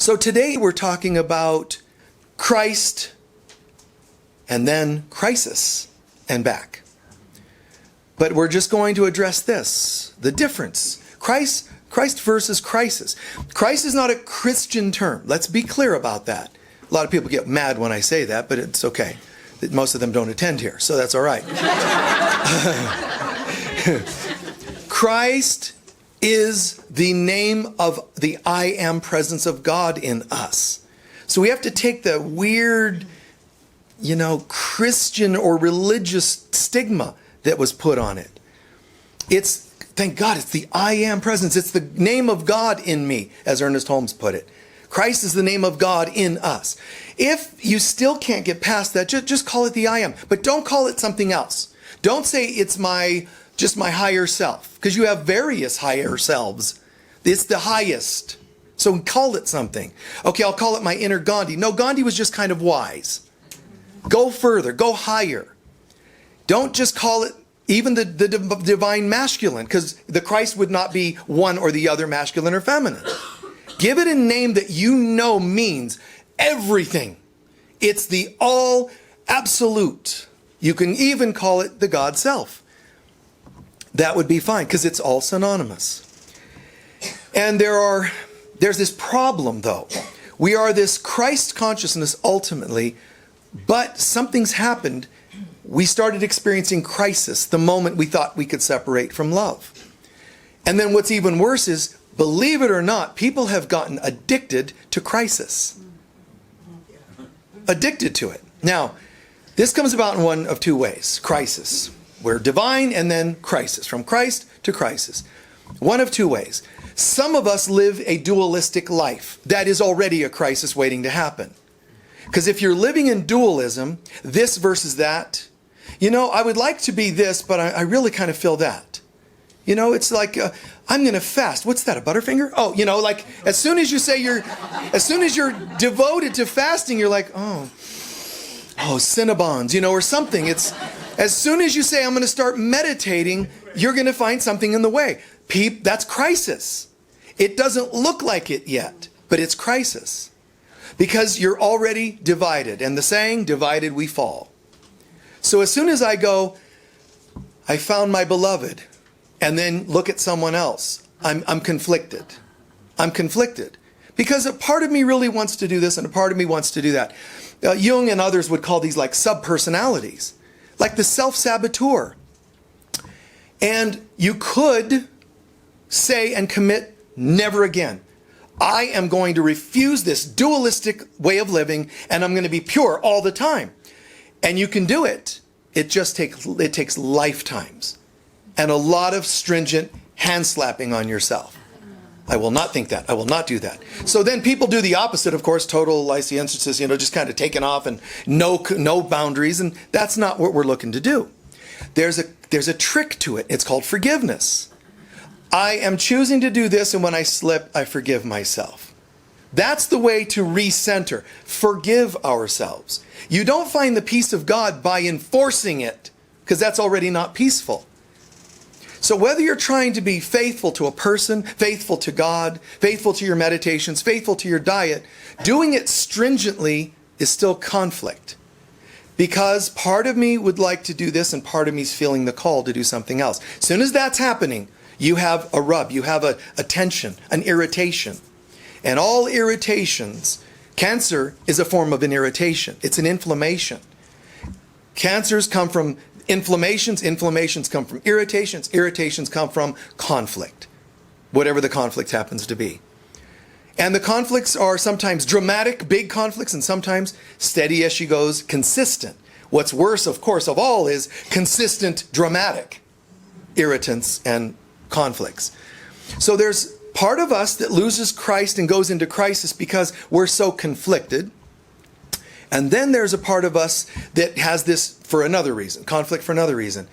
So today we're talking about Christ and then crisis and back. But we're just going to address this, the difference. Christ versus crisis. Christ is not a Christian term. Let's be clear about that. A lot of people get mad when I say that, but it's okay. Most of them don't attend here, so that's all right. Christ is the name of the I am presence of God in us. So we have to take the weird, Christian or religious stigma that was put on it. Thank God, it's the I am presence. It's the name of God in me, as Ernest Holmes put it. Christ is the name of God in us. If you still can't get past that, just call it the I am. But don't call it something else. Don't say it's just my higher self, because you have various higher selves. It's the highest. So call it something. Okay, I'll call it my inner Gandhi. No, Gandhi was just kind of wise. Go further. Go higher. Don't just call it even the divine masculine, because the Christ would not be one or the other, masculine or feminine. Give it a name that means everything. It's the all absolute. You can even call it the God self. That would be fine, because it's all synonymous. And there's this problem, though. We are this Christ consciousness ultimately, but something's happened. We started experiencing crisis the moment we thought we could separate from love. And then what's even worse is, believe it or not, people have gotten addicted to crisis. Addicted to it. Now, this comes about in one of two ways. Crisis. We're divine and then crisis. From Christ to crisis. One of two ways. Some of us live a dualistic life. That is already a crisis waiting to happen. Because if you're living in dualism, this versus that, I would like to be this, but I really kind of feel that. It's like, I'm going to fast. What's that, a Butterfinger? Oh, like as soon as you're devoted to fasting, you're like, oh, Cinnabons, or something. It's as soon as you say, I'm going to start meditating, you're going to find something in the way. That's crisis. It doesn't look like it yet, but it's crisis. Because you're already divided. And the saying, divided we fall. So as soon as I go, I found my beloved, and then look at someone else, I'm conflicted. I'm conflicted. Because a part of me really wants to do this, and a part of me wants to do that. Jung and others would call these like subpersonalities. Like the self-saboteur. And you could say and commit, never again. I am going to refuse this dualistic way of living, and I'm going to be pure all the time. And you can do it. It takes lifetimes. And a lot of stringent hand slapping on yourself. I will not think that. I will not do that. So then people do the opposite, of course, total licentiousness, just kind of taking off and no boundaries. And that's not what we're looking to do. There's a trick to it. It's called forgiveness. I am choosing to do this, and when I slip, I forgive myself. That's the way to recenter. Forgive ourselves. You don't find the peace of God by enforcing it, because that's already not peaceful. So whether you're trying to be faithful to a person, faithful to God, faithful to your meditations, faithful to your diet, doing it stringently is still conflict. Because part of me would like to do this and part of me is feeling the call to do something else. As soon as that's happening, you have a rub, you have a tension, an irritation. And all irritations, cancer is a form of an irritation. It's an inflammation. Cancers come from inflammations come from irritations come from conflict, whatever the conflict happens to be. And the conflicts are sometimes dramatic, big conflicts, and sometimes steady as she goes, consistent. What's worse, of course, of all is consistent, dramatic irritants and conflicts. So there's part of us that loses Christ and goes into crisis because we're so conflicted. And then there's a part of us that has this for another reason, conflict for another reason.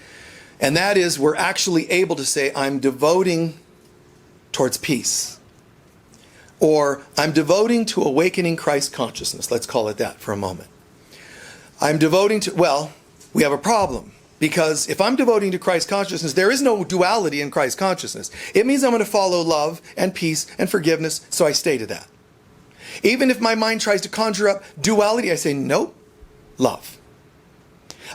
And that is we're actually able to say, I'm devoting towards peace. Or I'm devoting to awakening Christ consciousness. Let's call it that for a moment. I'm devoting to, well, we have a problem. Because if I'm devoting to Christ consciousness, there is no duality in Christ consciousness. It means I'm going to follow love and peace and forgiveness, so I stay to that. Even if my mind tries to conjure up duality, I say, nope, love.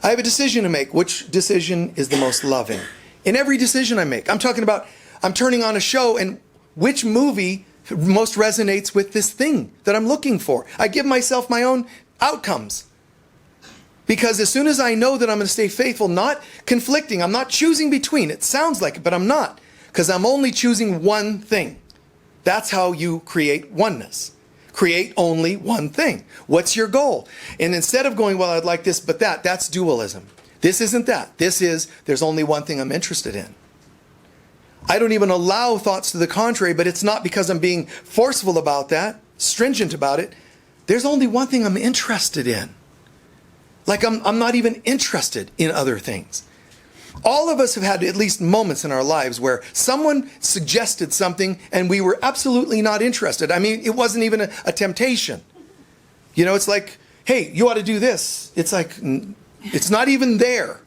I have a decision to make. Which decision is the most loving? In every decision I make. I'm talking about, I'm turning on a show, and which movie most resonates with this thing that I'm looking for? I give myself my own outcomes. Because as soon as I know that I'm going to stay faithful, not conflicting, I'm not choosing between. It sounds like it, but I'm not. Because I'm only choosing one thing. That's how you create oneness. Create only one thing. What's your goal? And instead of going, well, I'd like this, but that, that's dualism. This isn't that. This is, there's only one thing I'm interested in. I don't even allow thoughts to the contrary, but it's not because I'm being forceful about that, stringent about it. There's only one thing I'm interested in. Like I'm not even interested in other things. All of us have had at least moments in our lives where someone suggested something and we were absolutely not interested. I mean, it wasn't even a temptation. You know, it's like, hey, you ought to do this. It's like, it's not even there.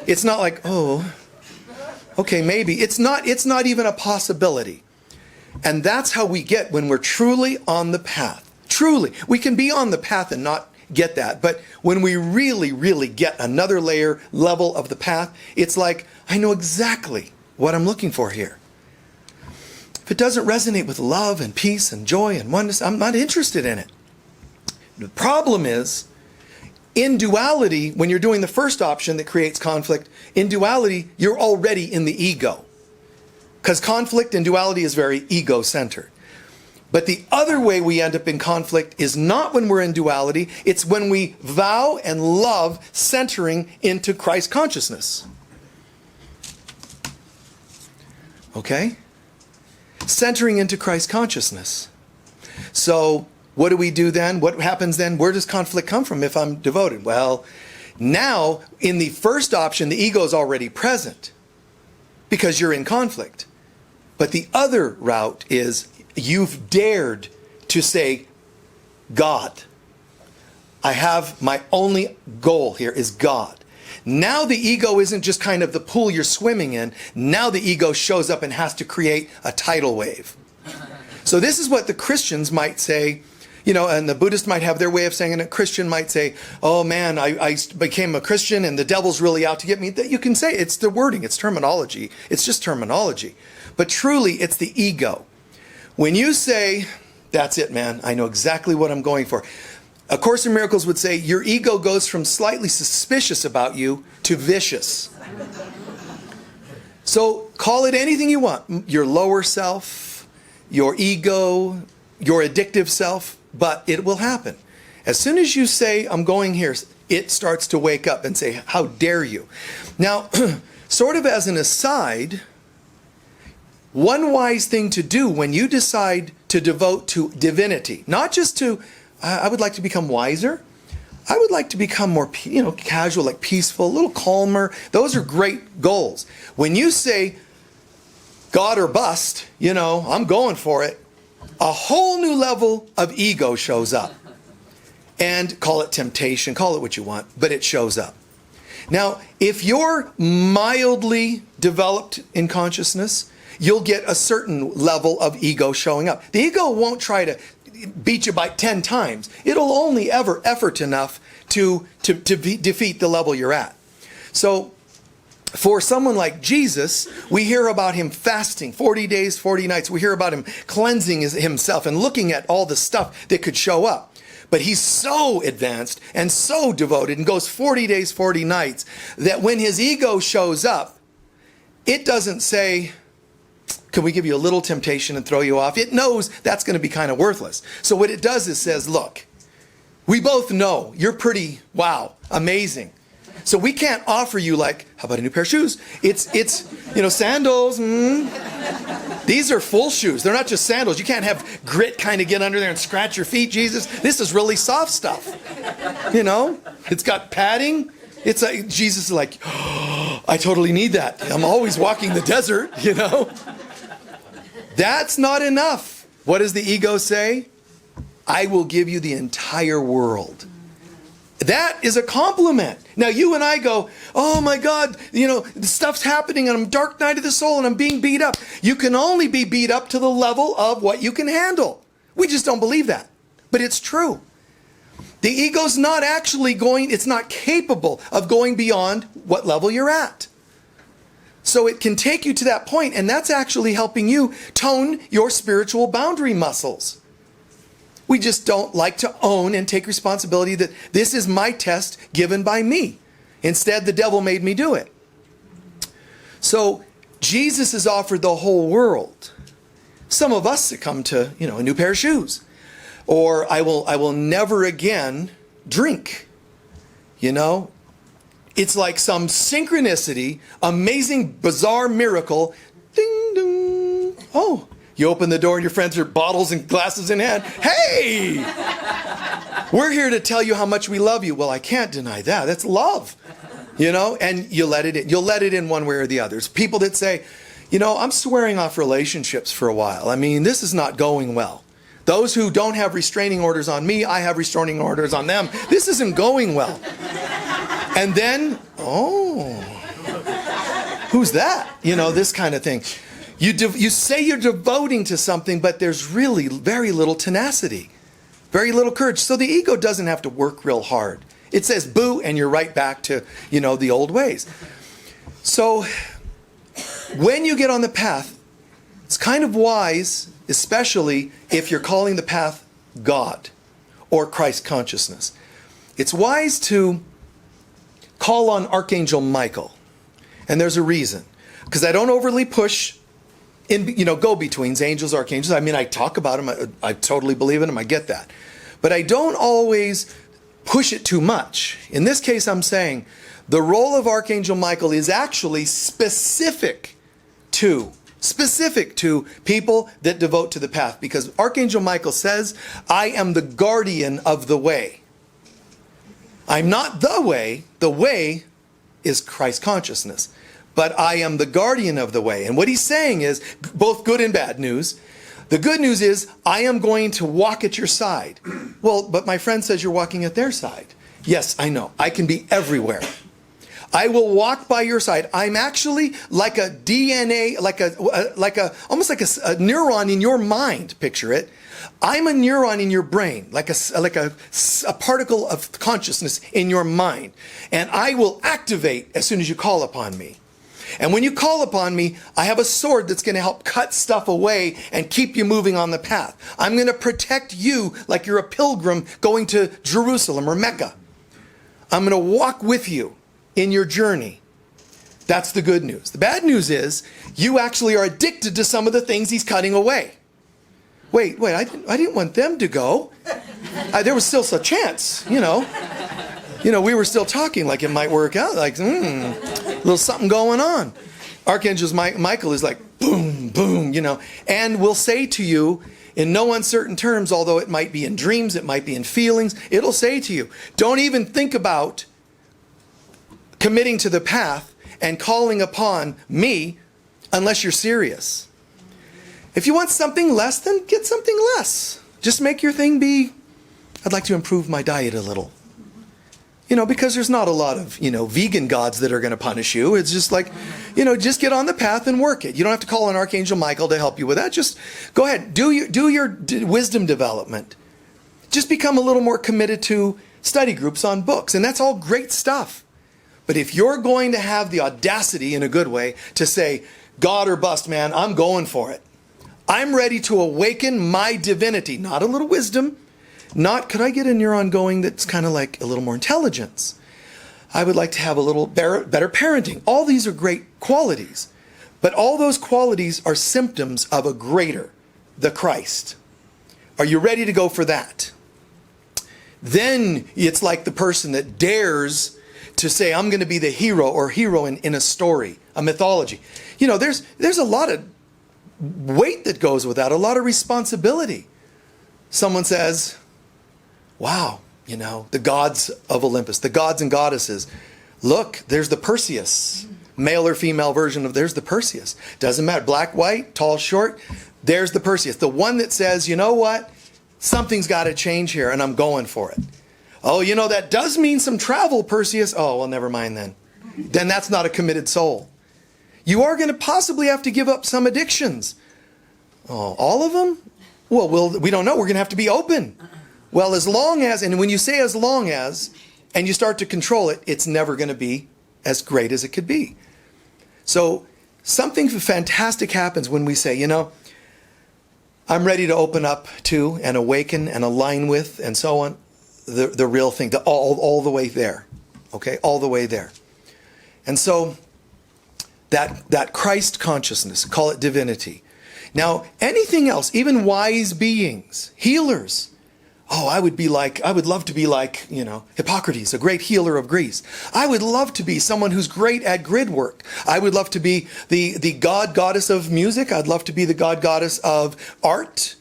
It's not like, oh, okay, maybe. It's not even a possibility. And that's how we get when we're truly on the path. Truly. We can be on the path and not get that. But when we really, really get another level of the path, it's like, I know exactly what I'm looking for here. If it doesn't resonate with love and peace and joy and oneness, I'm not interested in it. The problem is, in duality, when you're doing the first option that creates conflict, in duality, you're already in the ego. Because conflict in duality is very ego-centered. But the other way we end up in conflict is not when we're in duality, it's when we vow and love centering into Christ consciousness. Okay? Centering into Christ consciousness. So, what do we do then? What happens then? Where does conflict come from if I'm devoted? Well, now, in the first option, the ego is already present because you're in conflict. But the other route is you've dared to say, God. I have my only goal here is God. Now the ego isn't just kind of the pool you're swimming in. Now the ego shows up and has to create a tidal wave. So this is what the Christians might say, you know, and the Buddhist might have their way of saying it. A Christian might say, oh man, I became a Christian and the devil's really out to get me. You can say it's the wording, it's terminology. It's just terminology. But truly, it's the ego. When you say, that's it, man, I know exactly what I'm going for. A Course in Miracles would say, your ego goes from slightly suspicious about you to vicious. So call it anything you want. Your lower self, your ego, your addictive self, but it will happen. As soon as you say, I'm going here, it starts to wake up and say, how dare you? Now, sort of as an aside, one wise thing to do when you decide to devote to divinity, not just to, I would like to become wiser. I would like to become more, casual, like peaceful, a little calmer. Those are great goals. When you say, God or bust, I'm going for it, a whole new level of ego shows up. And call it temptation, call it what you want, but it shows up. Now, if you're mildly developed in consciousness, you'll get a certain level of ego showing up. The ego won't try to beat you by 10 times. It'll only ever effort enough to defeat the level you're at. So, for someone like Jesus, we hear about him fasting 40 days, 40 nights. We hear about him cleansing himself and looking at all the stuff that could show up. But he's so advanced and so devoted and goes 40 days, 40 nights that when his ego shows up, it doesn't say, can we give you a little temptation and throw you off? It knows that's going to be kind of worthless. So what it does is says, look, we both know you're pretty, wow, amazing. So we can't offer you like, how about a new pair of shoes? It's sandals. These are full shoes. They're not just sandals. You can't have grit kind of get under there and scratch your feet, Jesus. This is really soft stuff. It's got padding. It's like, Jesus is like, oh, I totally need that. I'm always walking the desert, That's not enough. What does the ego say? I will give you the entire world. That is a compliment. Now you and I go, oh my God, stuff's happening and I'm dark night of the soul and I'm being beat up. You can only be beat up to the level of what you can handle. We just don't believe that. but it's true. The ego's not actually it's not capable of going beyond what level you're at. So it can take you to that point, and that's actually helping you tone your spiritual boundary muscles. We just don't like to own and take responsibility that this is my test given by me. Instead, the devil made me do it. So Jesus has offered the whole world. Some of us succumb to, a new pair of shoes. Or I will never again drink. It's like some synchronicity, amazing, bizarre miracle. Ding, ding. Oh, you open the door and your friends are bottles and glasses in hand. Hey! We're here to tell you how much we love you. Well, I can't deny that. That's love. And you let it in. You'll let it in one way or the other. There's people that say, I'm swearing off relationships for a while. I mean, this is not going well. Those who don't have restraining orders on me, I have restraining orders on them. This isn't going well. And then, who's that? This kind of thing. You say you're devoting to something, but there's really very little tenacity, very little courage. So the ego doesn't have to work real hard. It says boo, and you're right back to, the old ways. So when you get on the path, it's kind of wise, especially if you're calling the path God or Christ consciousness. It's wise to call on Archangel Michael. And there's a reason. Because I don't overly push in, go-betweens, angels, archangels. I mean, I talk about them. I totally believe in them. I get that. But I don't always push it too much. In this case, I'm saying the role of Archangel Michael is actually specific to people that devote to the path. Because Archangel Michael says, I am the guardian of the way. I'm not the way. The way is Christ consciousness. But I am the guardian of the way. And what he's saying is both good and bad news. The good news is I am going to walk at your side. Well, but my friend says you're walking at their side. Yes, I know. I can be everywhere. I will walk by your side. I'm actually like a DNA, almost like a neuron in your mind. Picture it. I'm a neuron in your brain, like a particle of consciousness in your mind. And I will activate as soon as you call upon me. And when you call upon me, I have a sword that's going to help cut stuff away and keep you moving on the path. I'm going to protect you like you're a pilgrim going to Jerusalem or Mecca. I'm going to walk with you in your journey. That's the good news. The bad news is you actually are addicted to some of the things he's cutting away. Wait, I didn't want them to go. There was still a chance, we were still talking like it might work out, like, little something going on. Archangel Michael is like, boom, boom, and will say to you in no uncertain terms, although it might be in dreams, it might be in feelings, it'll say to you, don't even think about committing to the path and calling upon me unless you're serious. If you want something less, then get something less. Just make your thing be, I'd like to improve my diet a little. Because there's not a lot of, vegan gods that are going to punish you. It's just like, just get on the path and work it. You don't have to call on Archangel Michael to help you with that. Just go ahead, do your wisdom development. Just become a little more committed to study groups on books. And that's all great stuff. But if you're going to have the audacity, in a good way, to say, God or bust, man, I'm going for it. I'm ready to awaken my divinity, not a little wisdom. Not, could I get a neuron going that's kind of like a little more intelligence? I would like to have a little better parenting. All these are great qualities. But all those qualities are symptoms of a greater, the Christ. Are you ready to go for that? Then it's like the person that dares to say, I'm going to be the hero or heroine in a story, a mythology. There's a lot of weight that goes with that, a lot of responsibility. Someone says, wow, the gods of Olympus, the gods and goddesses. Look, there's the Perseus, male or female version of there's the Perseus. Doesn't matter, black, white, tall, short, there's the Perseus. The one that says, you know what, something's got to change here and I'm going for it. Oh, that does mean some travel, Perseus. Oh, well, never mind then. Then that's not a committed soul. You are going to possibly have to give up some addictions. Oh, all of them? Well, we don't know. We're going to have to be open. Well, as long as, and when you say as long as, and you start to control it, it's never going to be as great as it could be. So something fantastic happens when we say, I'm ready to open up to and awaken and align with and so on, the real thing, all the way there. Okay, all the way there. And so that Christ consciousness, call it divinity. Now, anything else, even wise beings, healers. Oh, I would love to be like, Hippocrates, a great healer of Greece. I would love to be someone who's great at grid work. I would love to be the goddess of music. I'd love to be the goddess of art,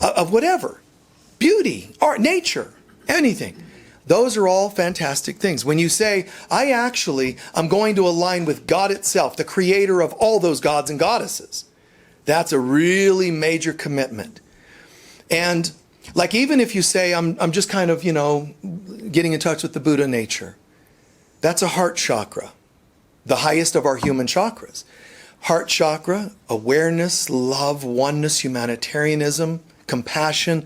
of whatever. Beauty, art, nature, anything. Those are all fantastic things. When you say, I'm going to align with God itself, the creator of all those gods and goddesses, that's a really major commitment. And like even if you say, I'm just kind of, getting in touch with the Buddha nature, that's a heart chakra, the highest of our human chakras. Heart chakra, awareness, love, oneness, humanitarianism, compassion.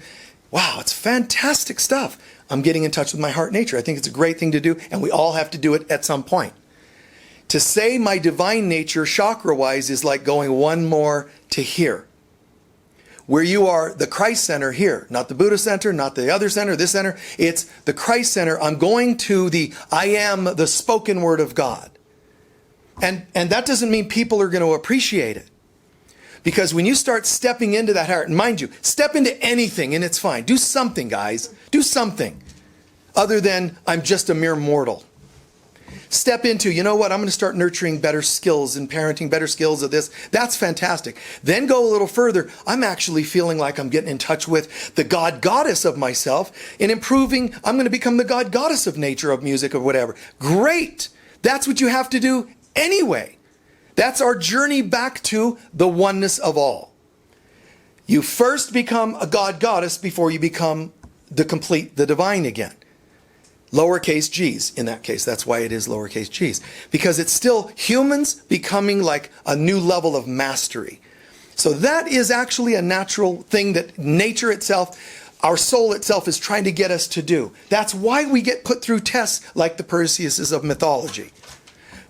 Wow, it's fantastic stuff. I'm getting in touch with my heart nature. I think it's a great thing to do, and we all have to do it at some point. To say my divine nature chakra-wise is like going one more to here. Where you are the Christ center here, not the Buddha center, not the other center, this center. It's the Christ center. I'm going to I am the spoken word of God. And that doesn't mean people are going to appreciate it. Because when you start stepping into that heart, and mind you, step into anything and it's fine. Do something, guys. Do something. Other than, I'm just a mere mortal. Step into, I'm going to start nurturing better skills in parenting, better skills of this. That's fantastic. Then go a little further. I'm actually feeling like I'm getting in touch with the God goddess of myself and improving. I'm going to become the God goddess of nature, of music, or whatever. Great. That's what you have to do anyway. That's our journey back to the oneness of all. You first become a God goddess before you become the divine again. Lowercase g's in that case. That's why it is lowercase g's. Because it's still humans becoming like a new level of mastery. So that is actually a natural thing that nature itself, our soul itself is trying to get us to do. That's why we get put through tests like the Perseuses of mythology.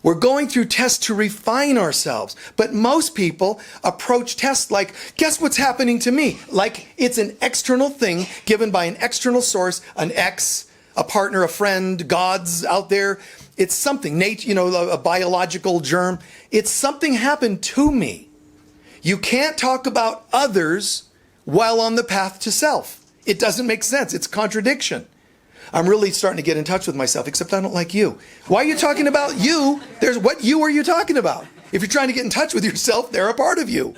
We're going through tests to refine ourselves. But most people approach tests like, guess what's happening to me? Like it's an external thing given by an external source, an ex, a partner, a friend, gods out there. It's something, nature, a biological germ. It's something happened to me. You can't talk about others while on the path to self. It doesn't make sense. It's contradiction. I'm really starting to get in touch with myself, except I don't like you. Why are you talking about you? What you are you talking about? If you're trying to get in touch with yourself, they're a part of you.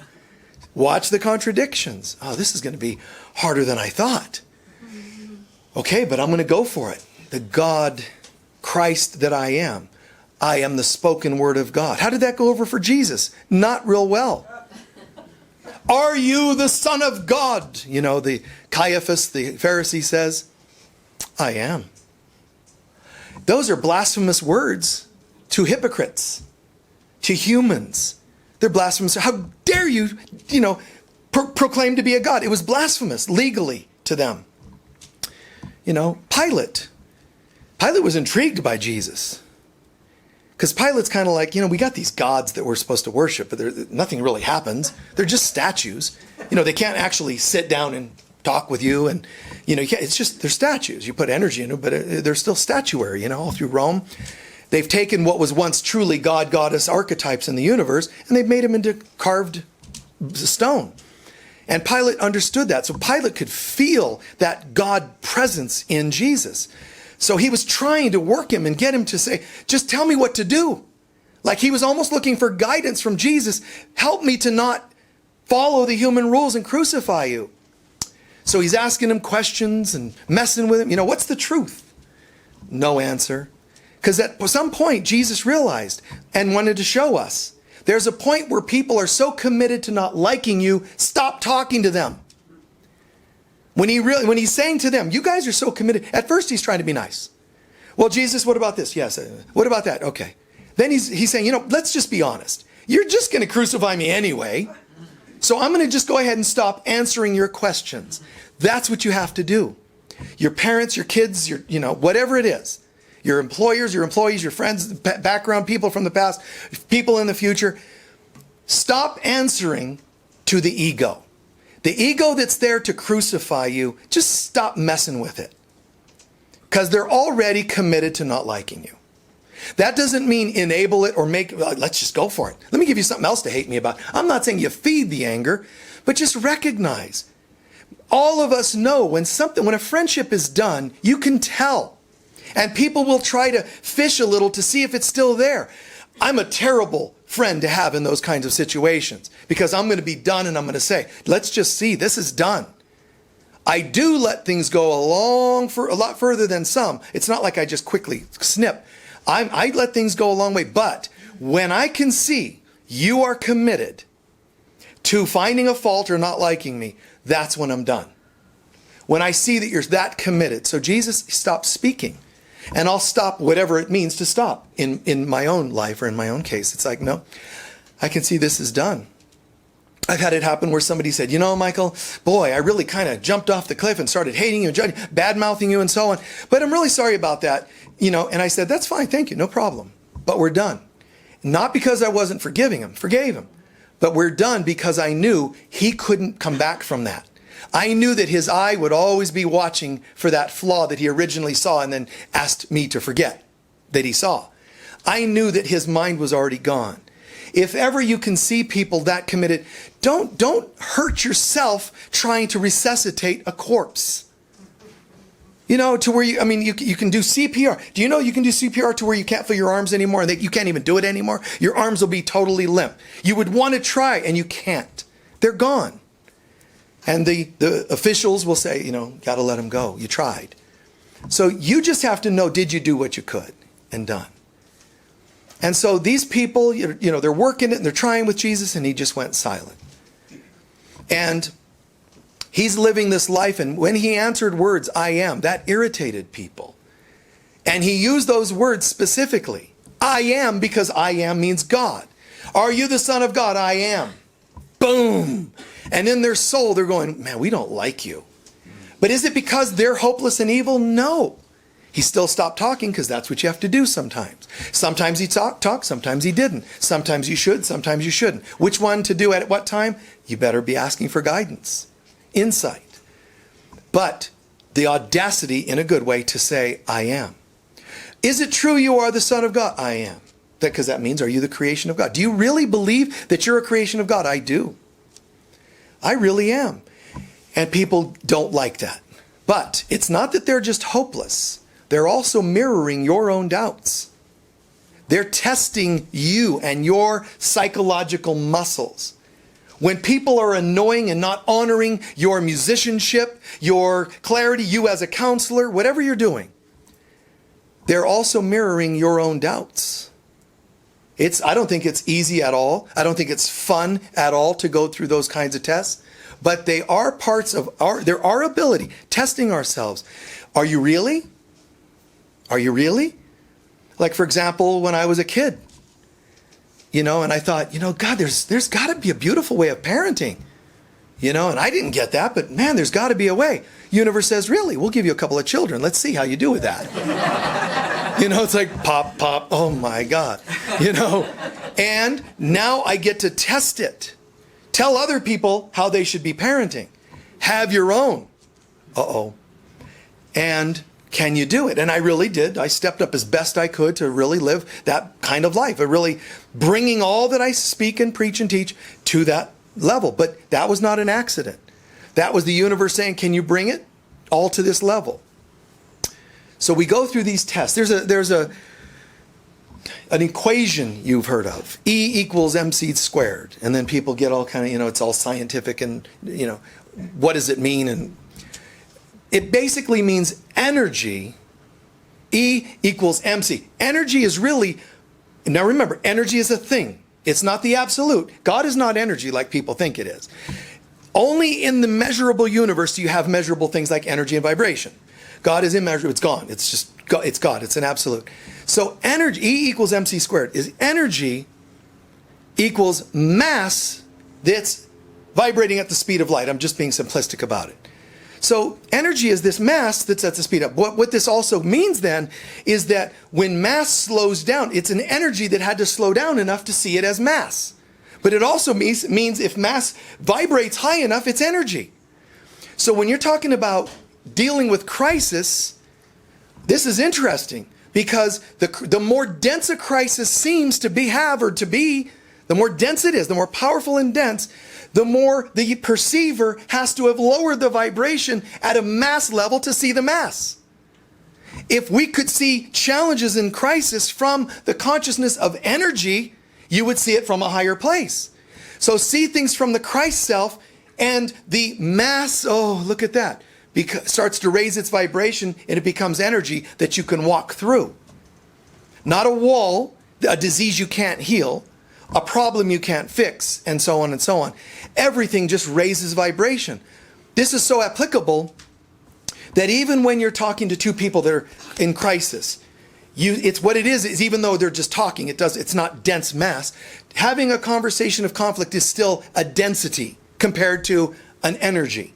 Watch the contradictions. Oh, this is going to be harder than I thought. Okay, but I'm going to go for it. The God, Christ that I am the spoken word of God. How did that go over for Jesus? Not real well. Are you the Son of God? The Caiaphas, the Pharisee says, I am. Those are blasphemous words to hypocrites, to humans. They're blasphemous. How dare you, proclaim to be a God? It was blasphemous legally to them. Pilate was intrigued by Jesus. Because Pilate's kind of like, we got these gods that we're supposed to worship, but nothing really happens. They're just statues. They can't actually sit down and talk with you. And, it's just, they're statues. You put energy in them, but they're still statuary, all through Rome. They've taken what was once truly God, goddess archetypes in the universe, and they've made them into carved stone. And Pilate understood that. So Pilate could feel that God presence in Jesus. So he was trying to work him and get him to say, just tell me what to do. Like he was almost looking for guidance from Jesus. Help me to not follow the human rules and crucify you. So he's asking him questions and messing with him. What's the truth? No answer. Because at some point, Jesus realized and wanted to show us. There's a point where people are so committed to not liking you, stop talking to them. When he's saying to them, you guys are so committed. At first, he's trying to be nice. Well, Jesus, what about this? Yes. What about that? Okay. Then he's saying, let's just be honest. You're just going to crucify me anyway. So I'm going to just go ahead and stop answering your questions. That's what you have to do. your parents, your kids, your, whatever it is, your employers, your employees, your friends, background people from the past, people in the future. Stop answering to the ego. The ego that's there to crucify you, just stop messing with it. Because they're already committed to not liking you. That doesn't mean enable it or let's just go for it. Let me give you something else to hate me about. I'm not saying you feed the anger, but just recognize. All of us know when a friendship is done, you can tell. And people will try to fish a little to see if it's still there. I'm a terrible friend to have in those kinds of situations because I'm going to be done and I'm going to say, let's just see, this is done. I do let things go along for a lot further than some. It's not like I just quickly snip. I let things go a long way. But when I can see you are committed to finding a fault or not liking me, that's when I'm done. When I see that you're that committed. So Jesus stopped speaking. And I'll stop whatever it means to stop in my own life or in my own case. It's like, no, I can see this is done. I've had it happen where somebody said, Michael, boy, I really kind of jumped off the cliff and started hating you, judging, bad-mouthing you and so on. But I'm really sorry about that. And I said, that's fine, thank you, no problem. But we're done. Not because I wasn't forgiving him, forgave him. But we're done because I knew he couldn't come back from that. I knew that his eye would always be watching for that flaw that he originally saw and then asked me to forget that he saw. I knew that his mind was already gone. If ever you can see people that committed, don't hurt yourself trying to resuscitate a corpse. To where you can do CPR. Do you know you can do CPR to where you can't feel your arms anymore and that you can't even do it anymore? Your arms will be totally limp. You would want to try and you can't. They're gone. And the officials will say, got to let them go. You tried. So you just have to know, did you do what you could? And done. And so these people, they're working it and they're trying with Jesus and he just went silent. And he's living this life. And when he answered words, I am, that irritated people. And he used those words specifically. I am, because I am means God. Are you the Son of God? I am. Boom. And in their soul, they're going, man, we don't like you. But is it because they're hopeless and evil? No. He still stopped talking because that's what you have to do sometimes. Sometimes he talked, sometimes he didn't. Sometimes you should, sometimes you shouldn't. Which one to do at what time? You better be asking for guidance, insight. But the audacity in a good way to say, I am. Is it true you are the Son of God? I am. Because that means, are you the creation of God? Do you really believe that you're a creation of God? I do. I really am. And people don't like that. But it's not that they're just hopeless. They're also mirroring your own doubts. They're testing you and your psychological muscles. When people are annoying and not honoring your musicianship, your clarity, you as a counselor, whatever you're doing, they're also mirroring your own doubts. I don't think it's easy at all. I don't think it's fun at all to go through those kinds of tests. But they are parts of our ability, testing ourselves. Are you really? Are you really? Like, for example, when I was a kid, and I thought, God, there's got to be a beautiful way of parenting. And I didn't get that, but man, there's got to be a way. Universe says, really? We'll give you a couple of children. Let's see how you do with that. It's like pop, pop. Oh my God. And now I get to test it. Tell other people how they should be parenting. Have your own. Uh-oh. And can you do it? And I really did. I stepped up as best I could to really live that kind of life. Really bringing all that I speak and preach and teach to that level. But that was not an accident. That was the universe saying, can you bring it all to this level? So we go through these tests. There's an equation you've heard of. E equals mc squared. And then people get all kind of, it's all scientific and, what does it mean? And it basically means energy. E equals mc. Energy is really, now remember, energy is a thing. It's not the absolute. God is not energy like people think it is. Only in the measurable universe do you have measurable things like energy and vibration. God is immeasurable. It's gone. It's just, it's God. It's an absolute. So energy, E equals mc squared, is energy equals mass that's vibrating at the speed of light. I'm just being simplistic about it. So energy is this mass that's at the speed of. What this also means then is that when mass slows down, it's an energy that had to slow down enough to see it as mass. But it also means if mass vibrates high enough, it's energy. So when you're talking about dealing with crisis, this is interesting, because the more dense a crisis seems to be, the more dense it is, the more powerful and dense, the more the perceiver has to have lowered the vibration at a mass level to see the mass. If we could see challenges in crisis from the consciousness of energy, you would see it from a higher place. So see things from the Christ self, and the mass, oh, look at that, starts to raise its vibration, and it becomes energy that you can walk through. Not a wall, a disease you can't heal, a problem you can't fix, and so on and so on. Everything just raises vibration. This is so applicable that even when you're talking to two people that are in crisis, it's what it is even though they're just talking, it's not dense mass. Having a conversation of conflict is still a density compared to an energy.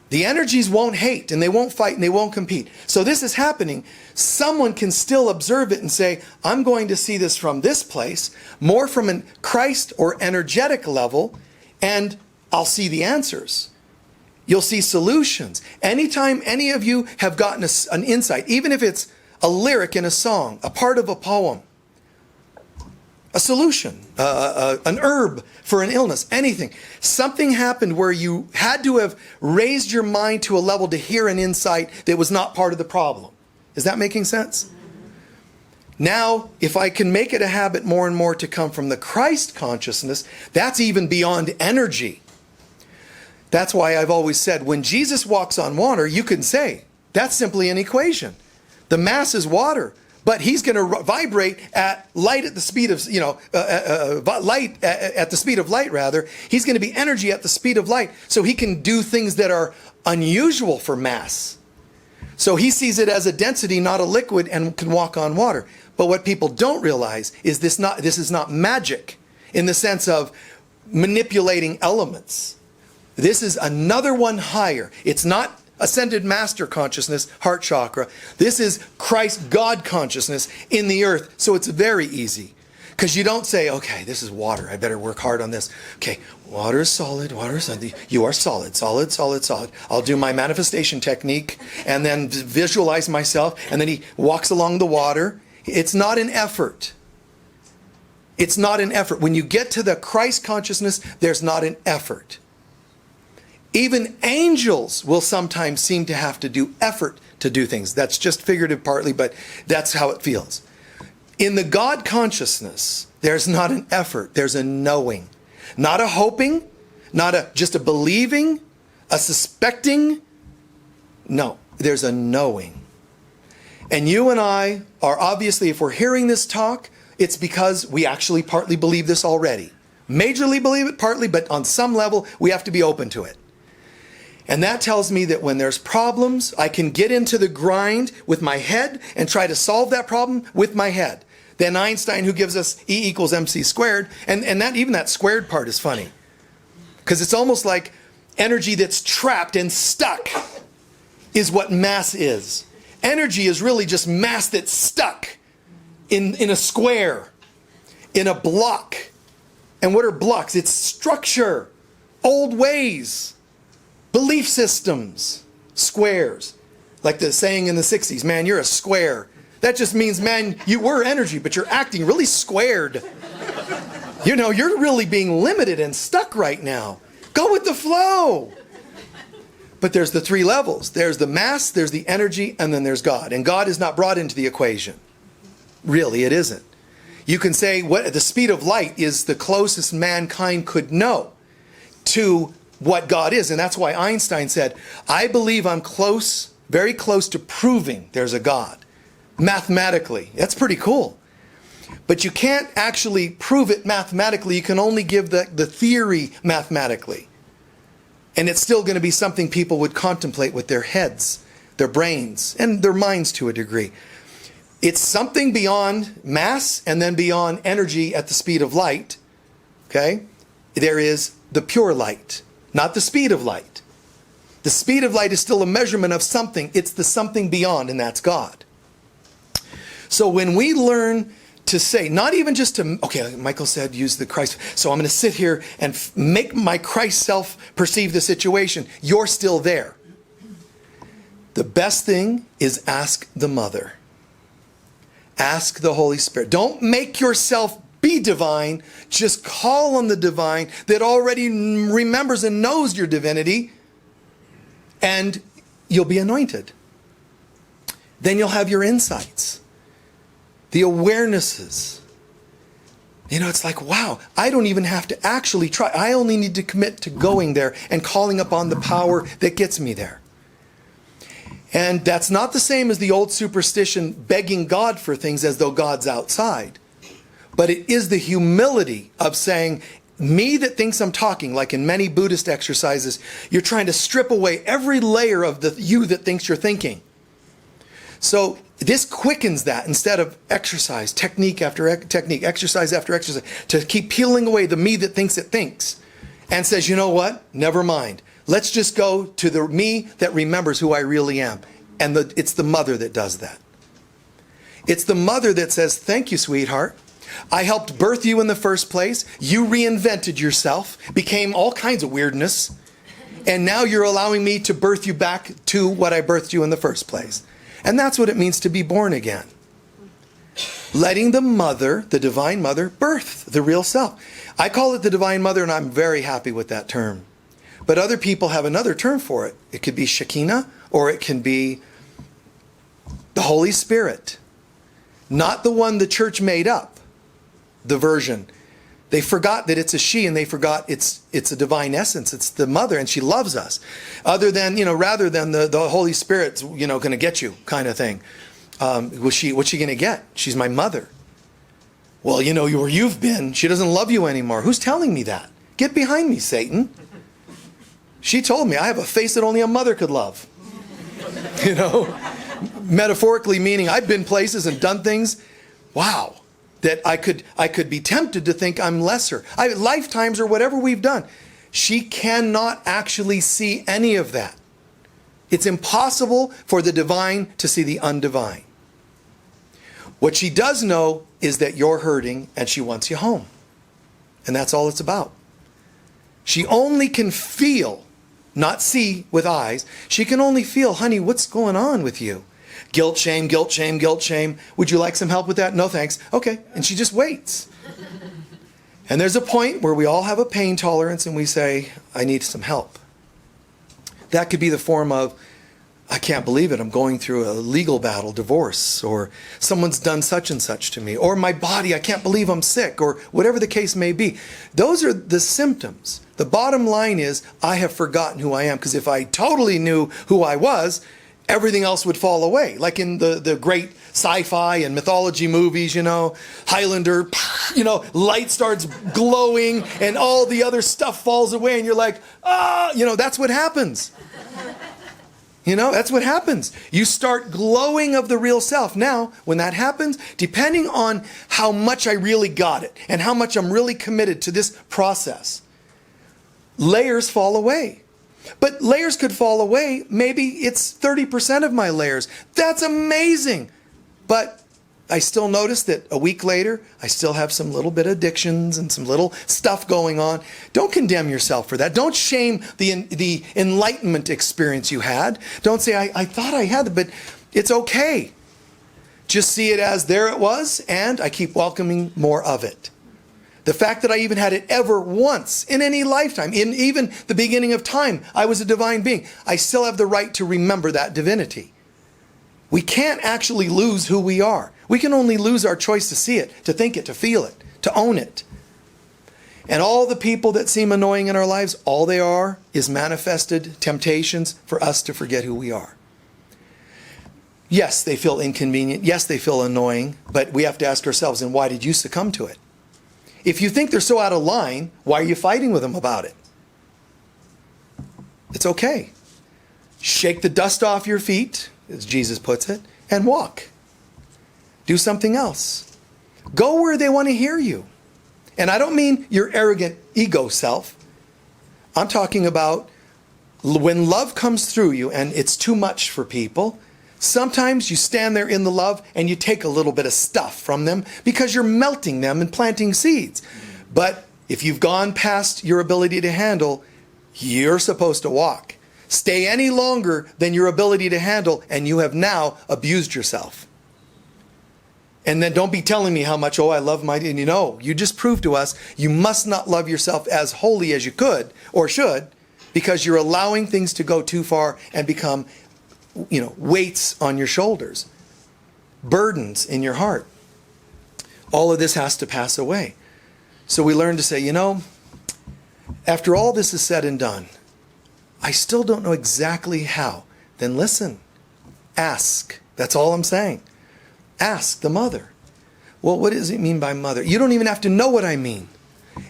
The energies won't hate, and they won't fight, and they won't compete. So this is happening. Someone can still observe it and say, I'm going to see this from this place, more from a Christ or energetic level, and I'll see the answers. You'll see solutions. Anytime any of you have gotten an insight, even if it's a lyric in a song, a part of a poem, a solution, an herb for an illness, anything. Something happened where you had to have raised your mind to a level to hear an insight that was not part of the problem. Is that making sense? Now, if I can make it a habit more and more to come from the Christ consciousness, that's even beyond energy. That's why I've always said, when Jesus walks on water, you can say, that's simply an equation. The mass is water. But he's going to vibrate at light at the speed of, light at the speed of light, rather. He's going to be energy at the speed of light, so he can do things that are unusual for mass. So he sees it as a density, not a liquid, and can walk on water. But what people don't realize is this is not magic in the sense of manipulating elements. This is another one higher. It's not ascended master consciousness, heart chakra. This is Christ God consciousness in the earth. So it's very easy. Because you don't say, okay, this is water, I better work hard on this. Okay, water is solid, you are solid, solid, solid, solid. I'll do my manifestation technique and then visualize myself, and then he walks along the water. It's not an effort. It's not an effort. When you get to the Christ consciousness, there's not an effort. Even angels will sometimes seem to have to do effort to do things. That's just figurative partly, but that's how it feels. In the God consciousness, there's not an effort. There's a knowing. Not a hoping, not just a believing, a suspecting. No, there's a knowing. And you and I are obviously, if we're hearing this talk, it's because we actually partly believe this already. Majorly believe it, partly, but on some level, we have to be open to it. And that tells me that when there's problems, I can get into the grind with my head and try to solve that problem with my head. Then Einstein, who gives us E equals mc squared, and that even that squared part is funny. Because it's almost like energy that's trapped and stuck is what mass is. Energy is really just mass that's stuck in a square, in a block. And what are blocks? It's structure, old ways, belief systems, squares. Like the saying in the 60s, man, you're a square. That just means, man, you were energy, but you're acting really squared. You know, you're really being limited and stuck right now. Go with the flow. But there's the three levels. There's the mass, there's the energy, and then there's God. And God is not brought into the equation. Really, it isn't. You can say what the speed of light is the closest mankind could know to what God is. And that's why Einstein said, I believe I'm close, very close to proving there's a God. Mathematically. That's pretty cool. But you can't actually prove it mathematically. You can only give the theory mathematically. And it's still going to be something people would contemplate with their heads, their brains, and their minds to a degree. It's something beyond mass and then beyond energy at the speed of light. Okay? There is the pure light, not the speed of light. The speed of light is still a measurement of something. It's the something beyond, and that's God. So when we learn to say, not even just to, okay, Michael said use the Christ, so I'm going to sit here and make my Christ self perceive the situation. You're still there. The best thing is ask the Mother. Ask the Holy Spirit. Don't make yourself be divine. Just call on the divine that already remembers and knows your divinity, and you'll be anointed. Then you'll have your insights, the awarenesses. You know, it's like, wow, I don't even have to actually try. I only need to commit to going there and calling upon the power that gets me there. And that's not the same as the old superstition begging God for things as though God's outside. But it is the humility of saying, me that thinks I'm talking, like in many Buddhist exercises, you're trying to strip away every layer of the you that thinks you're thinking. So this quickens that instead of exercise, technique after technique, exercise after exercise, to keep peeling away the me that thinks it thinks and says, you know what? Never mind. Let's just go to the me that remembers who I really am. And it's the Mother that does that. It's the Mother that says, thank you, sweetheart. I helped birth you in the first place. You reinvented yourself, became all kinds of weirdness. And now you're allowing me to birth you back to what I birthed you in the first place. And that's what it means to be born again. Letting the Mother, the Divine Mother, birth the real self. I call it the Divine Mother, and I'm very happy with that term. But other people have another term for it. It could be Shekinah, or it can be the Holy Spirit. Not the one the church made up, the version. They forgot that it's a she, and they forgot it's a divine essence. It's the Mother, and she loves us. Other than, rather than the Holy Spirit's, going to get you kind of thing. What's she going to get? She's my mother. Well, where you've been, she doesn't love you anymore. Who's telling me that? Get behind me, Satan. She told me I have a face that only a mother could love. Metaphorically meaning I've been places and done things, wow, that I could be tempted to think I'm lesser. Lifetimes or whatever we've done. She cannot actually see any of that. It's impossible for the divine to see the undivine. What she does know is that you're hurting and she wants you home. And that's all it's about. She only can feel, not see with eyes. She can only feel, honey, what's going on with you? Guilt, shame, guilt, shame, guilt, shame. Would you like some help with that? No, thanks. Okay. And she just waits. And there's a point where we all have a pain tolerance and we say, I need some help. That could be the form of, I can't believe it, I'm going through a legal battle, divorce, or someone's done such and such to me, or my body, I can't believe I'm sick, or whatever the case may be. Those are the symptoms. The bottom line is, I have forgotten who I am, because if I totally knew who I was, everything else would fall away. Like in the great sci-fi and mythology movies, Highlander, light starts glowing and all the other stuff falls away and you're like, that's what happens. That's what happens. You start glowing of the real self. Now, when that happens, depending on how much I really got it and how much I'm really committed to this process, layers fall away. But layers could fall away. Maybe it's 30% of my layers. That's amazing. But I still notice that a week later, I still have some little bit of addictions and some little stuff going on. Don't condemn yourself for that. Don't shame the enlightenment experience you had. Don't say, I thought I had it, but it's okay. Just see it as there it was, and I keep welcoming more of it. The fact that I even had it ever once in any lifetime, in even the beginning of time, I was a divine being. I still have the right to remember that divinity. We can't actually lose who we are. We can only lose our choice to see it, to think it, to feel it, to own it. And all the people that seem annoying in our lives, all they are is manifested temptations for us to forget who we are. Yes, they feel inconvenient. Yes, they feel annoying. But we have to ask ourselves, and why did you succumb to it? If you think they're so out of line, why are you fighting with them about it? It's okay. Shake the dust off your feet, as Jesus puts it, and walk. Do something else. Go where they want to hear you. And I don't mean your arrogant ego self. I'm talking about, When love comes through you and it's too much for people, sometimes you stand there in the love and you take a little bit of stuff from them because you're melting them and planting seeds. But if you've gone past your ability to handle, you're supposed to walk. Stay any longer than your ability to handle, and you have now abused yourself. And then don't be telling me how much, I love my, and you just proved to us you must not love yourself as wholly as you could or should, because you're allowing things to go too far and become, weights on your shoulders, burdens in your heart. All of this has to pass away. So we learn to say, after all this is said and done, I still don't know exactly how. Then listen, ask. That's all I'm saying. Ask the mother. Well, what does it mean by mother? You don't even have to know what I mean.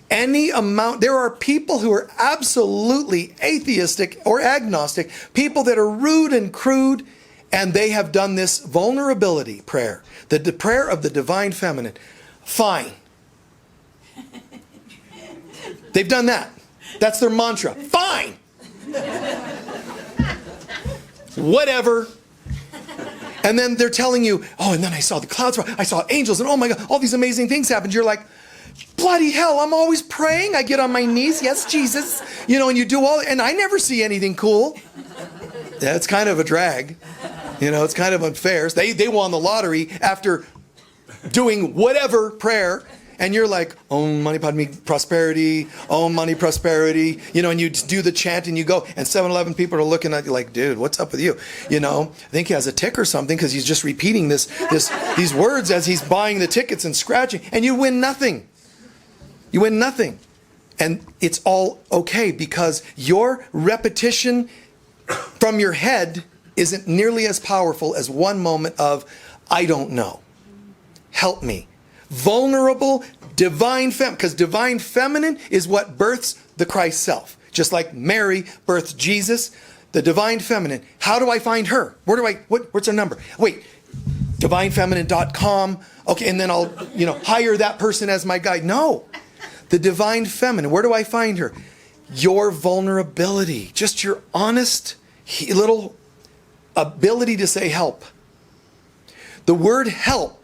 Any amount, there are people who are absolutely atheistic or agnostic, people that are rude and crude, and they have done this vulnerability prayer, the prayer of the divine feminine. Fine. They've done that. That's their mantra. Fine. Whatever. And then they're telling you, and then I saw the clouds, I saw angels, and oh my God, all these amazing things happened. You're like, bloody hell, I'm always praying. I get on my knees, yes, Jesus. And you do and I never see anything cool. That's kind of a drag. It's kind of unfair. They won the lottery after doing whatever prayer. And you're like, Om Mani Padme prosperity, Om Mani prosperity, and you do the chant and you go, and 7-Eleven people are looking at you like, dude, what's up with you? I think he has a tick or something because he's just repeating these words as he's buying the tickets and scratching, and you win nothing. You win nothing. And it's all okay because your repetition from your head isn't nearly as powerful as one moment of, I don't know. Help me. Vulnerable, divine feminine, because divine feminine is what births the Christ self. Just like Mary birthed Jesus, the divine feminine. How do I find her? What's her number? Wait, divinefeminine.com. Okay, and then I'll, hire that person as my guide. No, the divine feminine. Where do I find her? Your vulnerability, just your honest little ability to say help. The word help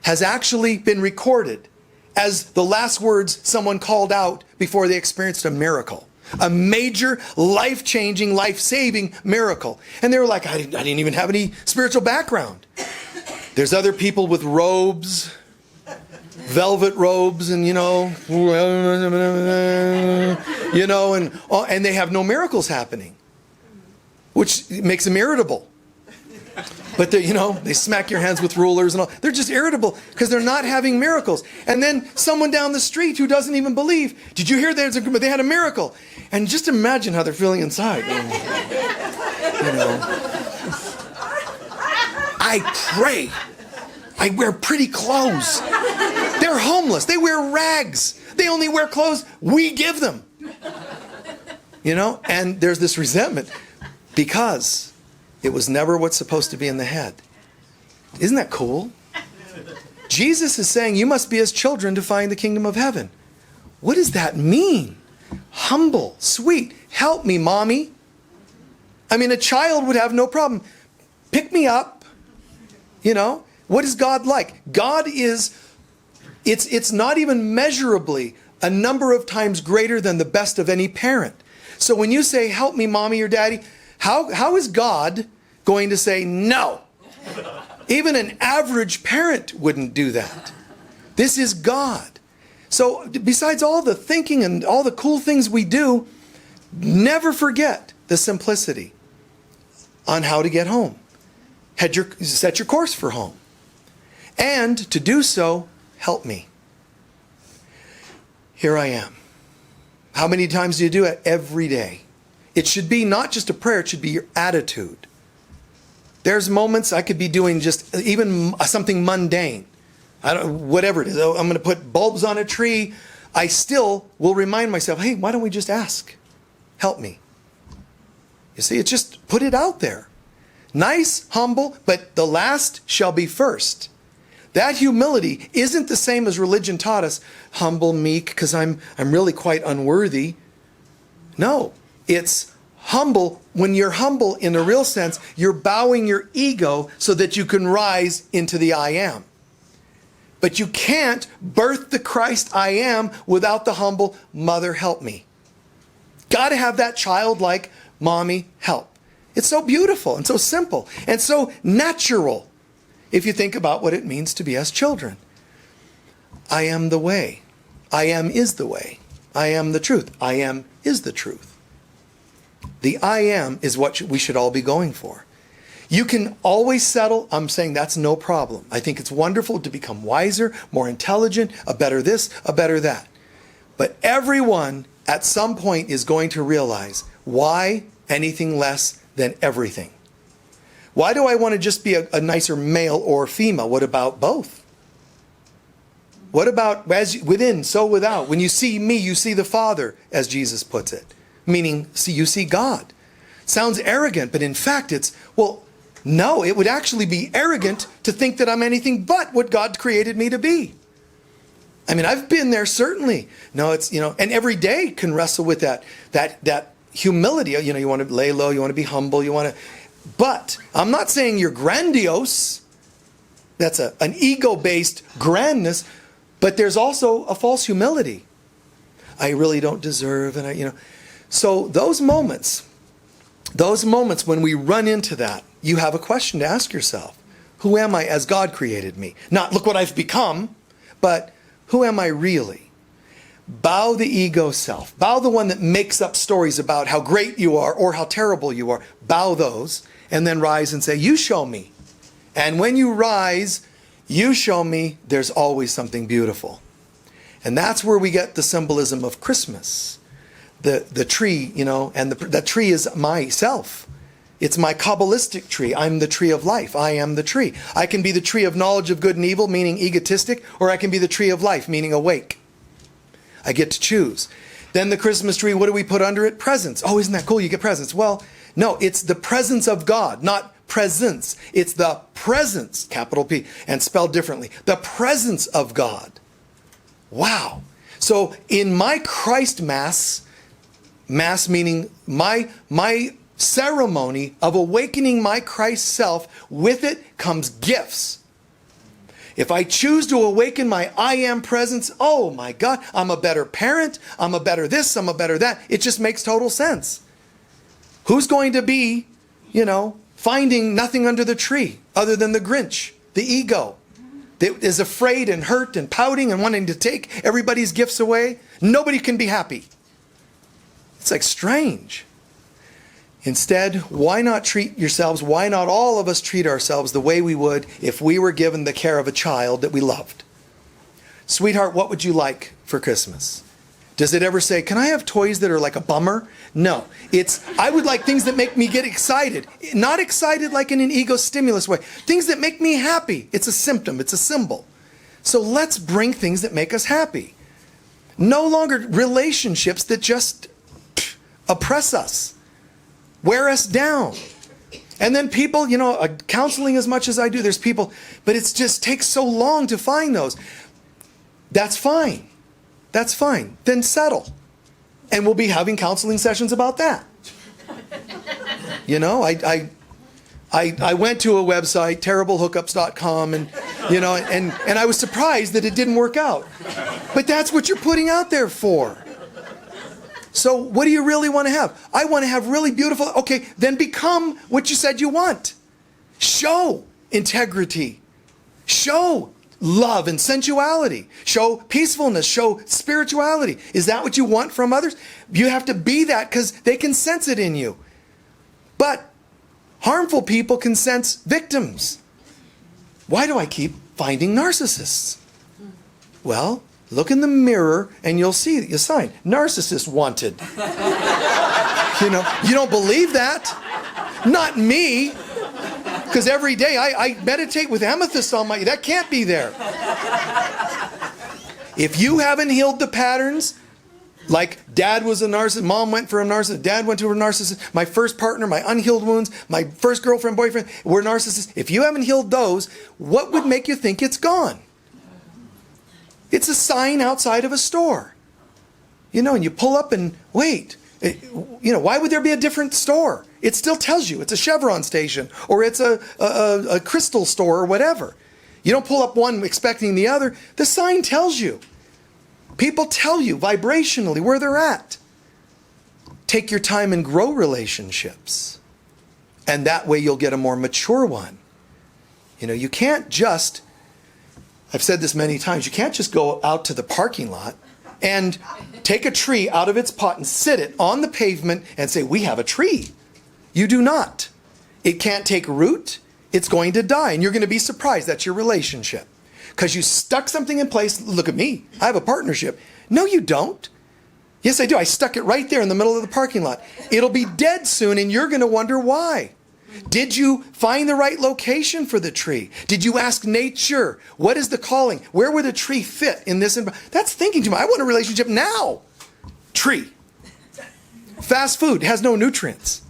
has actually been recorded as the last words someone called out before they experienced a miracle. A major, life-changing, life-saving miracle. And they were like, I didn't even have any spiritual background. There's other people with robes, velvet robes, and and they have no miracles happening, which makes them irritable. But they smack your hands with rulers and all. They're just irritable because they're not having miracles. And then someone down the street who doesn't even believe, did you hear they had a miracle? And just imagine how they're feeling inside. I pray. I wear pretty clothes. They're homeless. They wear rags. They only wear clothes we give them. And there's this resentment because it was never what's supposed to be in the head. Isn't that cool? Jesus is saying you must be as children to find the kingdom of heaven. What does that mean? Humble, sweet. Help me, mommy. A child would have no problem. Pick me up. What is God like? God is, it's not even measurably a number of times greater than the best of any parent. So when you say, help me, mommy or daddy, how is God going to say no? Even an average parent wouldn't do that. This is God. So besides all the thinking and all the cool things we do, never forget the simplicity on how to get home. Set your course for home. And to do so, help me. Here I am. How many times do you do it? Every day. It should be not just a prayer, it should be your attitude. There's moments I could be doing just even something mundane. Whatever it is. I'm going to put bulbs on a tree. I still will remind myself, hey, why don't we just ask? Help me. You see, it's just put it out there. Nice, humble, but the last shall be first. That humility isn't the same as religion taught us. Humble, meek, because I'm really quite unworthy. No, It's humble. When you're humble in a real sense, you're bowing your ego so that you can rise into the I am. But you can't birth the Christ I am without the humble mother help me. Got to have that childlike mommy help. It's so beautiful and so simple and so natural if you think about what it means to be as children. I am the way. I am is the way. I am the truth. I am is the truth. The I am is what we should all be going for. You can always settle. I'm saying that's no problem. I think it's wonderful to become wiser, more intelligent, a better this, a better that. But everyone at some point is going to realize, why anything less than everything? Why do I want to just be a nicer male or female? What about both? What about as within, so without? When you see me, you see the Father, as Jesus puts it. Meaning, you see God. Sounds arrogant, but in fact it's, well, no, it would actually be arrogant to think that I'm anything but what God created me to be. I mean, I've been there, certainly. No, it's, and every day can wrestle with that humility. You want to lay low, you want to be humble, but I'm not saying you're grandiose. That's an ego-based grandness, but there's also a false humility. I really don't deserve, and So those moments when we run into that, you have a question to ask yourself. Who am I as God created me? Not look what I've become, but who am I really? Bow the ego self. Bow the one that makes up stories about how great you are or how terrible you are. Bow those and then rise and say, you show me. And when you rise, you show me there's always something beautiful. And that's where we get the symbolism of Christmas. The tree, and the tree is myself. It's my Kabbalistic tree. I'm the tree of life. I am the tree. I can be the tree of knowledge of good and evil, meaning egotistic, or I can be the tree of life, meaning awake. I get to choose. Then the Christmas tree, what do we put under it? Presents. Oh, isn't that cool? You get presents. Well, no, it's the presence of God, not presence. It's the presence, capital P, and spelled differently. The presence of God. Wow. So in my Christ Mass meaning my ceremony of awakening my Christ self, with it comes gifts. If I choose to awaken my I am presence, oh my God, I'm a better parent, I'm a better this, I'm a better that. It just makes total sense. Who's going to be, finding nothing under the tree other than the Grinch, the ego, that is afraid and hurt and pouting and wanting to take everybody's gifts away? Nobody can be happy. It's like strange. Instead, why not treat yourselves, why not all of us treat ourselves the way we would if we were given the care of a child that we loved? Sweetheart, what would you like for Christmas? Does it ever say, can I have toys that are like a bummer? No. It's, I would like things that make me get excited. Not excited like in an ego stimulus way. Things that make me happy. It's a symptom. It's a symbol. So let's bring things that make us happy. No longer relationships that just oppress us, wear us down. And then people, counseling as much as I do, there's people, but it just takes so long to find those. That's fine. That's fine. Then settle. And we'll be having counseling sessions about that. I went to a website, terriblehookups.com, and I was surprised that it didn't work out. But that's what you're putting out there for. So what do you really want to have? I want to have really beautiful, okay, then become what you said you want. Show integrity. Show love and sensuality. Show peacefulness. Show spirituality. Is that what you want from others? You have to be that because they can sense it in you. But harmful people can sense victims. Why do I keep finding narcissists? Well, look in the mirror and you'll see the sign. Narcissist wanted. You don't believe that. Not me. Because every day I meditate with amethyst on my... That can't be there. If you haven't healed the patterns, like dad was a narcissist, mom went for a narcissist, dad went to a narcissist, my first partner, my unhealed wounds, my first girlfriend, boyfriend, were narcissists. If you haven't healed those, what would make you think it's gone? It's a sign outside of a store. And you pull up and, wait, Why would there be a different store? It still tells you it's a Chevron station or it's a crystal store or whatever. You don't pull up one expecting the other. The sign tells you. People tell you vibrationally where they're at. Take your time and grow relationships. And that way you'll get a more mature one. You can't just, I've said this many times, you can't just go out to the parking lot and take a tree out of its pot and sit it on the pavement and say, we have a tree. You do not. It can't take root. It's going to die. And you're going to be surprised. That's your relationship. Because you stuck something in place. Look at me. I have a partnership. No, you don't. Yes, I do. I stuck it right there in the middle of the parking lot. It'll be dead soon, and you're going to wonder why. Did you find the right location for the tree? Did you ask nature? What is the calling? Where would a tree fit in this environment? That's thinking too much. I want a relationship now. Tree. Fast food has no nutrients.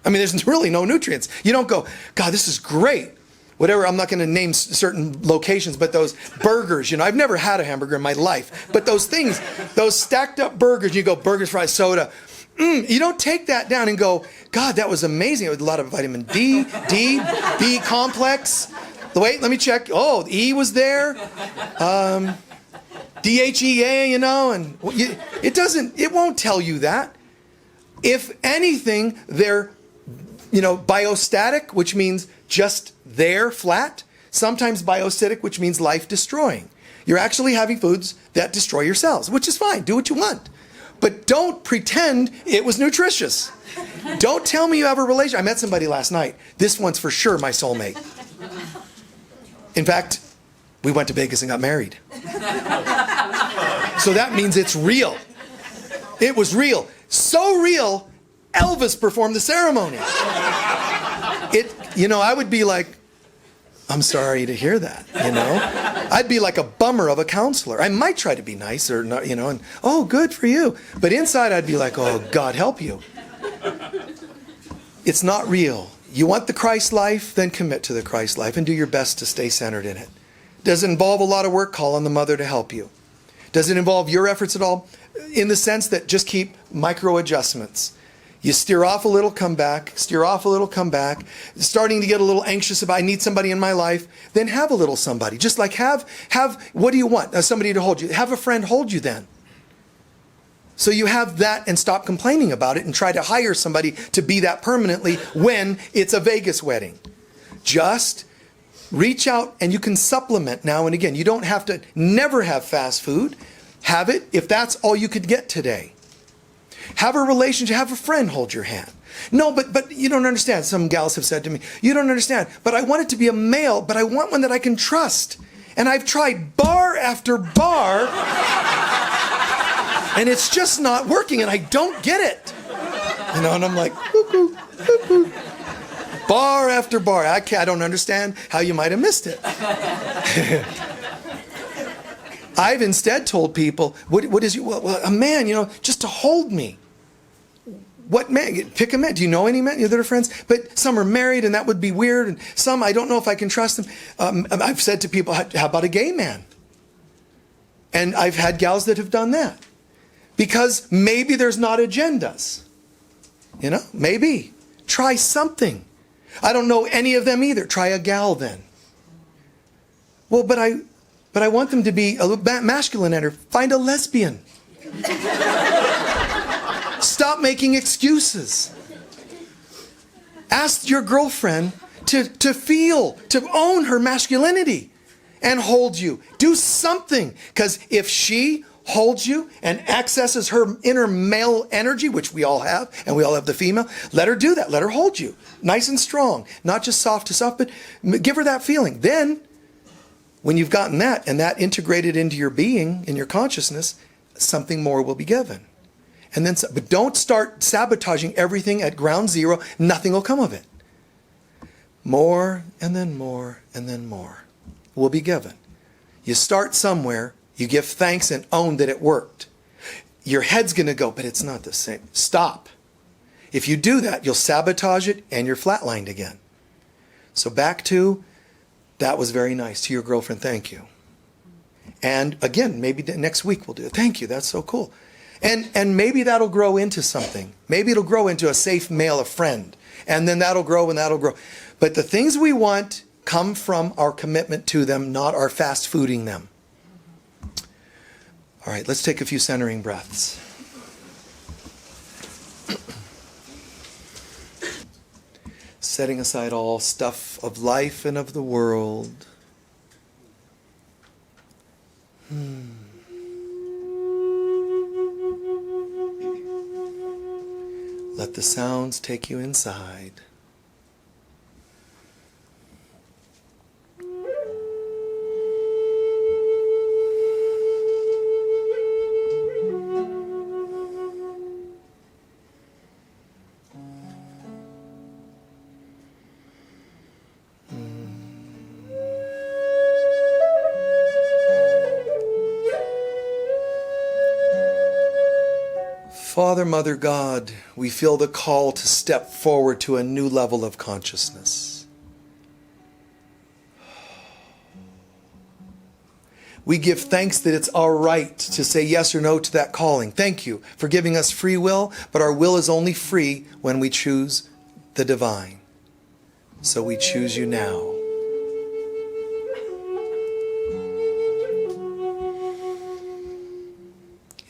There's really no nutrients. You don't go, God, this is great. Whatever, I'm not going to name certain locations, but those burgers, I've never had a hamburger in my life. But those things, those stacked up burgers, you go burgers, fries, soda. You don't take that down and go, God, that was amazing. It was a lot of vitamin D, B complex. Wait, let me check. Oh, E was there. DHEA, and it won't tell you that. If anything, they're, biostatic, which means just there, flat. Sometimes bioacidic, which means life-destroying. You're actually having foods that destroy your cells, which is fine. Do what you want. But don't pretend it was nutritious. Don't tell me you have a relationship. I met somebody last night. This one's for sure my soulmate. In fact, we went to Vegas and got married. So that means it's real. It was real. So real, Elvis performed the ceremony. I would be like, I'm sorry to hear that, I'd be like a bummer of a counselor. I might try to be nice or not, and oh, good for you. But inside I'd be like, oh, God help you. It's not real. You want the Christ life, then commit to the Christ life and do your best to stay centered in it. Does it involve a lot of work? Call on the mother to help you. Does it involve your efforts at all? In the sense that just keep micro adjustments. You steer off a little, come back, steer off a little, come back. Starting to get a little anxious about, I need somebody in my life, then have a little somebody. Just like have what do you want? Somebody to hold you. Have a friend hold you then. So you have that and stop complaining about it and try to hire somebody to be that permanently when it's a Vegas wedding. Just reach out and you can supplement now and again. You don't have to never have fast food. Have it if that's all you could get today. Have a relationship, have a friend hold your hand. No, but you don't understand. Some gals have said to me, you don't understand, but I want it to be a male, but I want one that I can trust. And I've tried bar after bar, and it's just not working, and I don't get it. And I'm like, cuckoo, cuckoo. Bar after bar. I don't understand how you might have missed it. I've instead told people, what is a man, just to hold me. What man? Pick a man. Do you know any men that are friends? But some are married and that would be weird. And some, I don't know if I can trust them. I've said to people, how about a gay man? And I've had gals that have done that. Because maybe there's not agendas. Maybe. Try something. I don't know any of them either. Try a gal then. Well, but I want them to be a little masculine at her. Find a lesbian. Stop making excuses. Ask your girlfriend to feel, to own her masculinity and hold you. Do something. Because if she holds you and accesses her inner male energy, which we all have, and we all have the female, let her do that. Let her hold you. Nice and strong. Not just soft to soft, but give her that feeling. Then, when you've gotten that and that integrated into your being, in your consciousness, something more will be given. And then, but don't start sabotaging everything at ground zero. Nothing will come of it. More and then more and then more will be given. You start somewhere, you give thanks and own that it worked. Your head's going to go, but it's not the same. Stop. If you do that, you'll sabotage it and you're flatlined again. So back to, that was very nice. To your girlfriend, thank you. And again, maybe next week we'll do it. Thank you, that's so cool. And maybe that'll grow into something. Maybe it'll grow into a safe male, a friend. And then that'll grow and that'll grow. But the things we want come from our commitment to them, not our fast fooding them. All right, let's take a few centering breaths. Setting aside all stuff of life and of the world. Let the sounds take you inside. Father, Mother, God, we feel the call to step forward to a new level of consciousness. We give thanks that it's our right to say yes or no to that calling. Thank you for giving us free will, but our will is only free when we choose the divine. So we choose you now.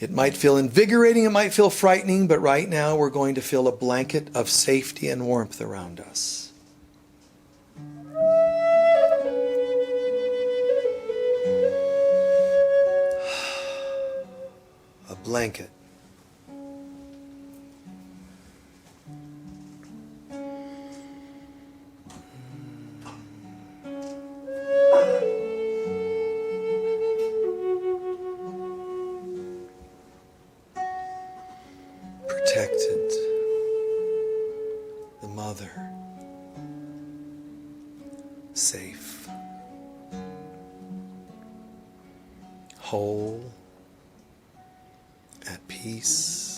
It might feel invigorating, it might feel frightening, but right now we're going to feel a blanket of safety and warmth around us. A blanket. Protected, the mother, safe, whole, at peace.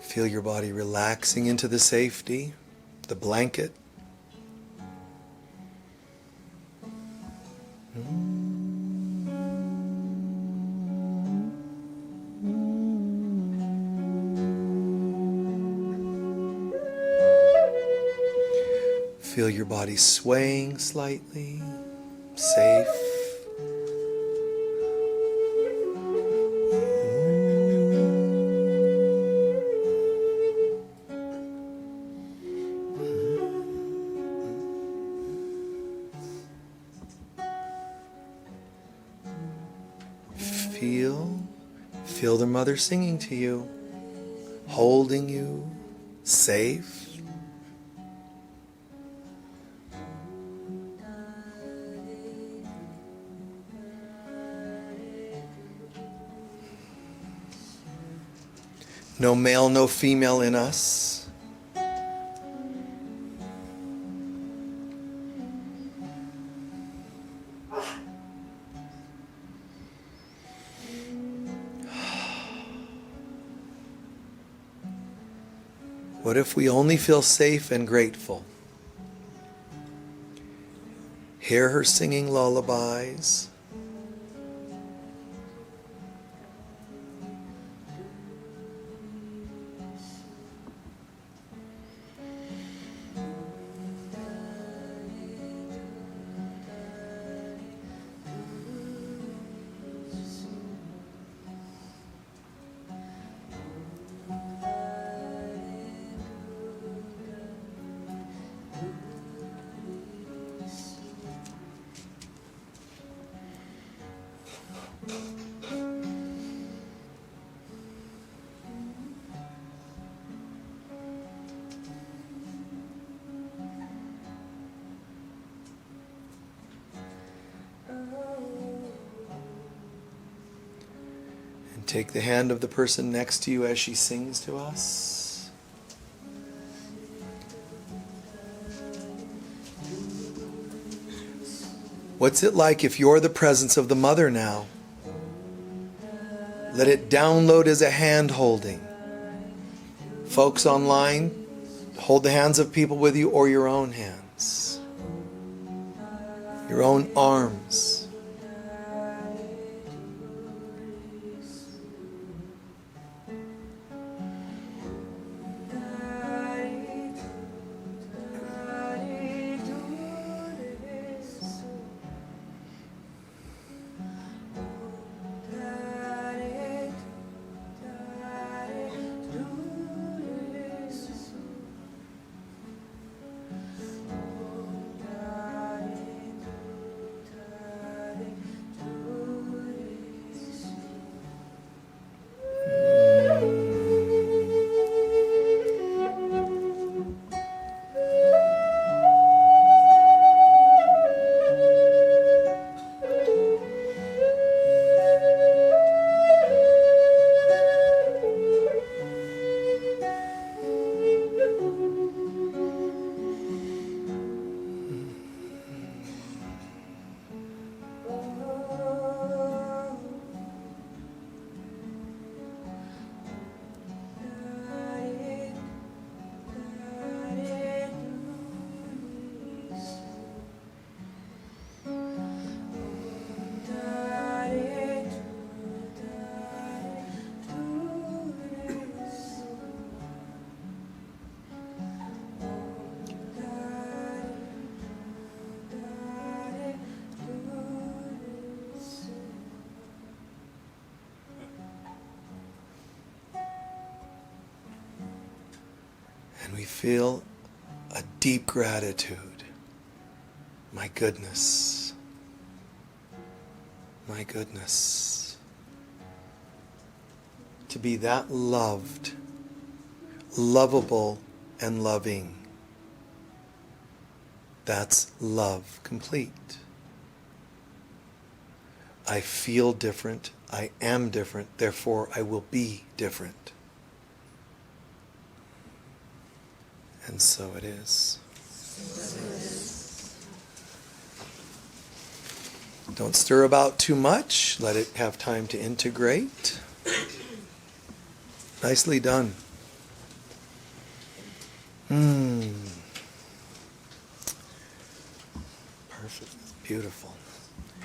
Feel your body relaxing into the safety, the blanket. Feel your body swaying slightly, safe. Feel the mother singing to you, holding you, safe. No male, no female in us. What if we only feel safe and grateful? Hear her singing lullabies. Take the hand of the person next to you as she sings to us. What's it like if you're the presence of the mother now? Let it download as a hand holding. Folks online, hold the hands of people with you or your own hands. Your own arms. And we feel a deep gratitude. My goodness. My goodness. To be that loved, lovable, and loving. That's love complete. I feel different. I am different. Therefore, I will be different. And so it is. Don't stir about too much. Let it have time to integrate. Nicely done. Perfect. Beautiful.